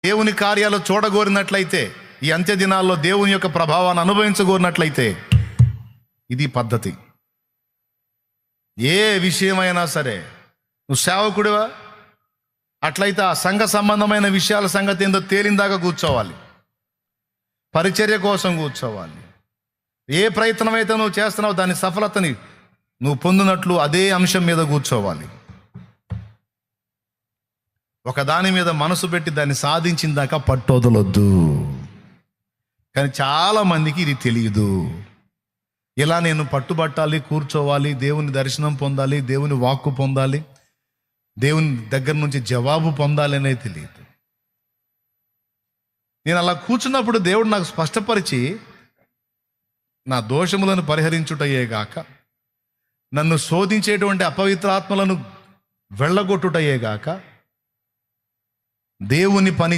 దేవుని కార్యాలు చూడగోరినట్లయితే, ఈ అంత్య దినాల్లో దేవుని యొక్క ప్రభావాన్ని అనుభవించగోరినట్లయితే ఇది పద్ధతి. ఏ విషయమైనా సరే, నువ్వు సేవకుడివా, అట్లయితే ఆ సంఘ సంబంధమైన విషయాల సంగతి ఏందో తేలిందాకా కూర్చోవాలి. పరిచర్య కోసం కూర్చోవాలి. ఏ ప్రయత్నం అయితే నువ్వు చేస్తున్నావు దాని సఫలతని నువ్వు పొందినట్లు అదే అంశం మీద కూర్చోవాలి. ఒక దాని మీద మనసు పెట్టి దాన్ని సాధించిన దాకా పట్టొదలొద్దు. కానీ చాలా మందికి ఇది తెలియదు. ఇలా నేను పట్టుబట్టాలి, కూర్చోవాలి, దేవుని దర్శనం పొందాలి, దేవుని వాక్కు పొందాలి, దేవుని దగ్గర నుంచి జవాబు పొందాలి అనేది తెలియదు. నేను అలా కూర్చున్నప్పుడు దేవుడు నాకు స్పష్టపరిచి నా దోషములను పరిహరించుటయేగాక, నన్ను శోధించేటువంటి అపవిత్రాత్మలను వెళ్ళగొట్టుటయేగాక దేవుని పని